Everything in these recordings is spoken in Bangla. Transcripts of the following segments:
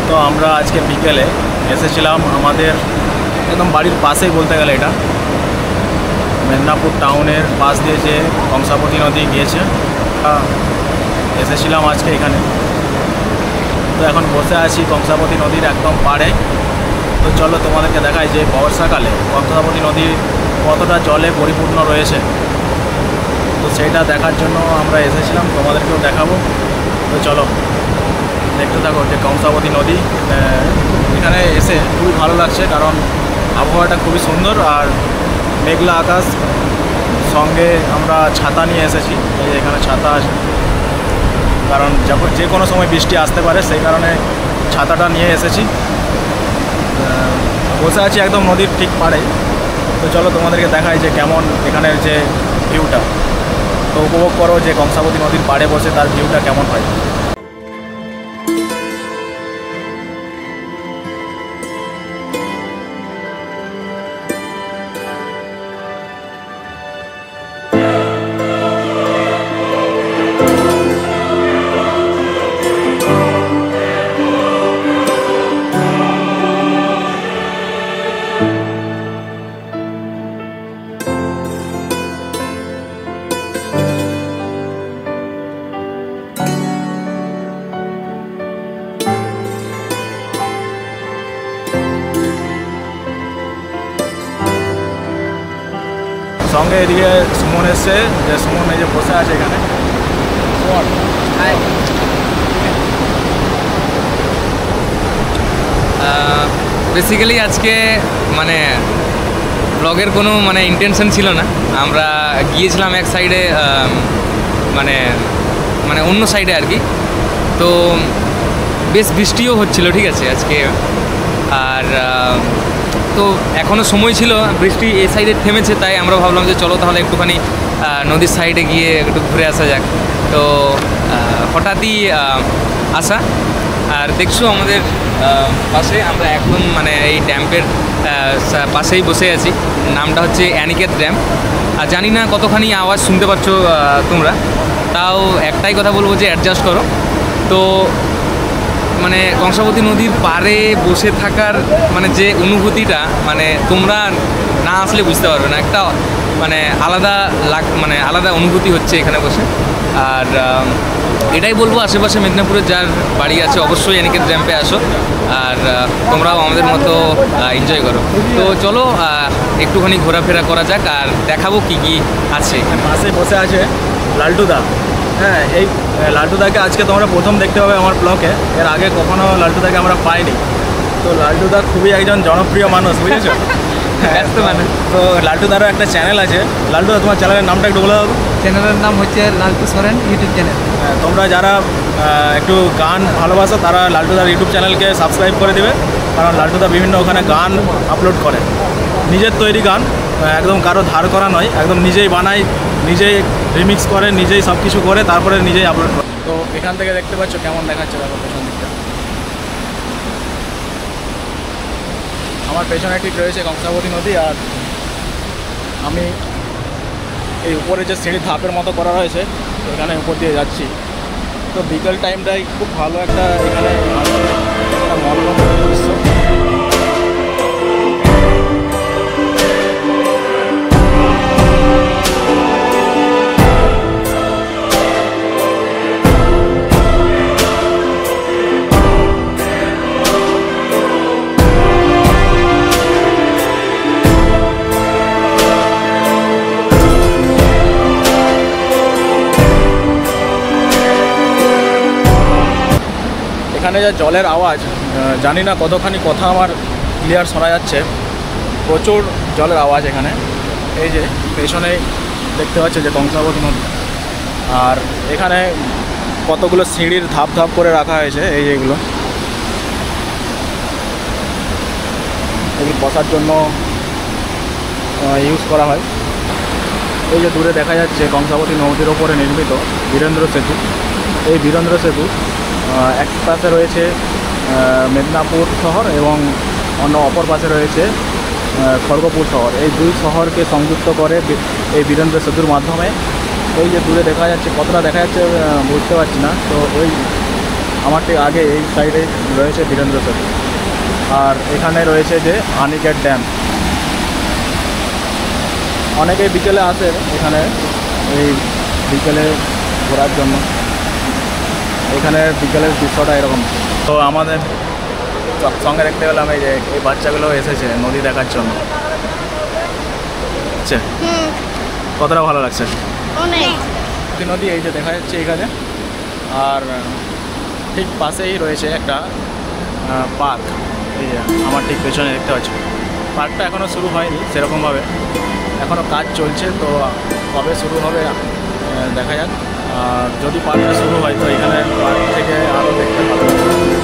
তো আমরা আজকে বিকেলে এসেছিলাম আমাদের একদম বাড়ির পাশেই বলতে গেলে এটা মেদিনীপুর টাউনের পাশ দিয়ে যে কংসাবতী নদী গিয়েছে, এসেছিলাম আজকে এখানে। তো এখন বসে আছি কংসাবতী নদীর একদম পাড়ে। তো চলো তোমাদেরকে দেখাই যে বর্ষাকালে কংসাবতী নদী কতটা জলে পরিপূর্ণ রয়েছে। তো সেইটা দেখার জন্য আমরা এসেছিলাম, তোমাদেরকেও দেখাবো। তো চলো দেখতে থাকো যে কংসাবতী নদী। এখানে এসে খুবই ভালো লাগছে, কারণ আবহাওয়াটা খুবই সুন্দর আর মেঘলা আকাশ, সঙ্গে আমরা ছাতা নিয়ে এসেছি। এই এখানে ছাতা আছে, কারণ যখন যে কোনো সময় বৃষ্টি আসতে পারে, সেই কারণে ছাতাটা নিয়ে এসেছি। বসে আছি একদম নদীর ঠিক পাড়ে। তো চলো তোমাদেরকে দেখাই যে কেমন এখানের যে ভিউটা। তো উপভোগ করো যে কংসাবতী নদীর পাড়ে বসে তার ভিউটা কেমন হয়। সঙ্গে এদিকে সুমন এসছে, যে সুমন এই যে বসে আছে এখানে। বেসিক্যালি আজকে মানে ব্লগের কোনো মানে ইন্টেনশন ছিল না। আমরা গিয়েছিলাম এক সাইডে, মানে মানে অন্য সাইডে আর কি। তো বেশ বৃষ্টিও হচ্ছিল, ঠিক আছে আজকে। আর তো এখনও সময় ছিল, বৃষ্টি এই সাইডে থেমেছে, তাই আমরা ভাবলাম যে চলো তাহলে একটুখানি নদীর সাইডে গিয়ে একটু ঘুরে আসা যাক। তো হঠাৎই আসা। আর দেখছো আমাদের পাশে আমরা একদম মানে এই ড্যাম্পের পাশেই বসে আছি। নামটা হচ্ছে অ্যানিকেত ড্যাম। আর জানি না কতখানি আওয়াজ শুনতে পাচ্ছ তোমরা, তাও একটাই কথা বলবো যে অ্যাডজাস্ট করো। তো মানে কংসাবতী নদীর পাড়ে বসে থাকার মানে যে অনুভূতিটা, মানে তোমরা না আসলে বুঝতে পারবে না। একটা মানে আলাদা অনুভূতি হচ্ছে এখানে বসে। আর এটাই বলবো, আশেপাশে মেদিনীপুরে যার বাড়ি আছে অবশ্যই অ্যানিকেত ড্যাম্পে আসো, আর তোমরাও আমাদের মতো এনজয় করো। তো চলো একটুখানি ঘোরাফেরা করা যাক আর দেখাবো কি কি আছে। পাশে বসে আছে লালটুদা। হ্যাঁ, এই লালটুদাকে আজকে তোমরা প্রথম দেখতে পাবে আমার ব্লগে। এর আগে কখনো লালটুদাকে আমরা পাইনি। তো লালটুদা খুবই একজন জনপ্রিয় মানুষ, বুঝেছো? ব্যস্ত মানুষ। তো লালটুদারও একটা চ্যানেল আছে। লালটুদা, তোমার চ্যানেলের নামটা একটু বলে দাও। চ্যানেলের নাম হচ্ছে লালটু সোরেন ইউটিউব চ্যানেল। তোমরা যারা একটু গান ভালোবাসো তারা লালটুদার ইউটিউব চ্যানেলকে সাবস্ক্রাইব করে দেবে, কারণ লালটুদা বিভিন্ন ওখানে গান আপলোড করে, নিজের তৈরি গান, একদম কারো ধার করা নয়, একদম নিজেই বানায়, নিজেই রিমিক্স করে, নিজেই সব কিছু করে, তারপরে নিজেই আপলোড করে। তো এখান থেকে দেখতে পাচ্ছ কেমন দেখাচ্ছে, দেখো পেছন দিকটা। আমার পেছনে ঠিক রয়েছে কংসাবতী নদী, আর আমি এই উপরে যে সিঁড়ি ধাপের মতো করা রয়েছে এখানে উপর দিয়ে যাচ্ছি। তো বিকেল টাইমটাই খুব ভালো একটা এখানে একটা মনোরম দৃশ্য। এখানে যে জলের আওয়াজ, জানি না কতখানি কথা আমার ক্লিয়ার শোনা যাচ্ছে। প্রচুর জলের আওয়াজ এখানে। এই যে পেছনে দেখতে পাচ্ছ যে কংসাবতী নদী, আর এখানে কতগুলো সিঁড়ির ধাপ ধাপ করে রাখা হয়েছে। এই যেগুলো বসার জন্য ইউজ করা হয়। এই যে দূরে দেখা যাচ্ছে কংসাবতী নদীর ওপরে নির্মিত বীরেন্দ্র সেতু। এই বীরেন্দ্র সেতু এক পাশে রয়েছে মেদিনীপুর শহর এবং অন্য অপর পাশে রয়েছে খড়গপুর শহর। এই দুই শহরকে সংযুক্ত করে এই বীরেন্দ্র সেতুর মাধ্যমে। ওই যে দূরে দেখা যাচ্ছে, কতটা দেখা যাচ্ছে বুঝতে পারছি না। তো ওই আমার ঠিক আগে এই সাইডে রয়েছে বীরেন্দ্র সেতু, আর এখানে রয়েছে যে আনিকেট ড্যাম। অনেকেই বিকেলে আসে এখানে এই বিকেলে ঘোরার জন্য। এখানে বিকেলের দৃশ্যটা এরকম। তো আমাদের সঙ্গে দেখতে পেলাম এই যে এই বাচ্চাগুলো এসেছে নদী দেখার জন্য। আচ্ছা, কতটা ভালো লাগছে? অনেক। নদী এই যে দেখা যাচ্ছে এখানে, আর ঠিক পাশেই রয়েছে একটা পার্ক। এই যে আমার ঠিক পেছনে দেখতে পাচ্ছি। পার্কটা এখনও শুরু হয়নি সেরকমভাবে, এখনও কাজ চলছে। তো কবে শুরু হবে দেখা যাক। আর যদি পার্কটা শুরু হয় তো এখানে পার্ক থেকে আরও দেখতে ভালো লাগবে।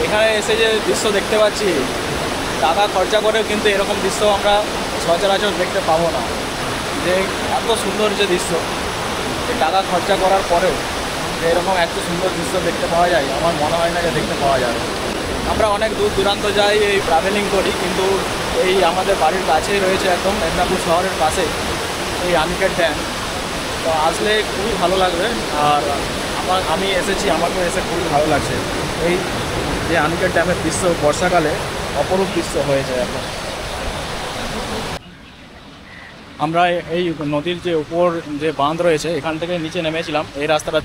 এখানে এসে যে দৃশ্য দেখতে পাচ্ছি, টাকা খরচা করেও কিন্তু এরকম দৃশ্য আমরা সচরাচর দেখতে পাবো না। যে এত সুন্দর যে দৃশ্য, টাকা খরচা করার পরেও যে এরকম এত সুন্দর দৃশ্য দেখতে পাওয়া যায়, আমার মনে হয় না যে দেখতে পাওয়া যাবে। আমরা অনেক দূর দূরান্ত যাই, এই ট্রাভেলিং করি, কিন্তু এই আমাদের বাড়ির কাছেই রয়েছে, একদম মেদিনীপুর শহরের পাশে এই আনিকেট ড্যাম। তো আসলে খুবই ভালো লাগবে। আর আমি এসেছি, আমাকেও এসে খুবই ভালো লাগছে। এই যে আনিকেট ড্যামের দৃশ্য বর্ষাকালে অপরূপ দৃশ্য হয়েছে এখন। আমরা এই নদীর যে উপর যে বাঁধ রয়েছে এখান থেকে নিচে নেমেছিলাম, এই রাস্তাটা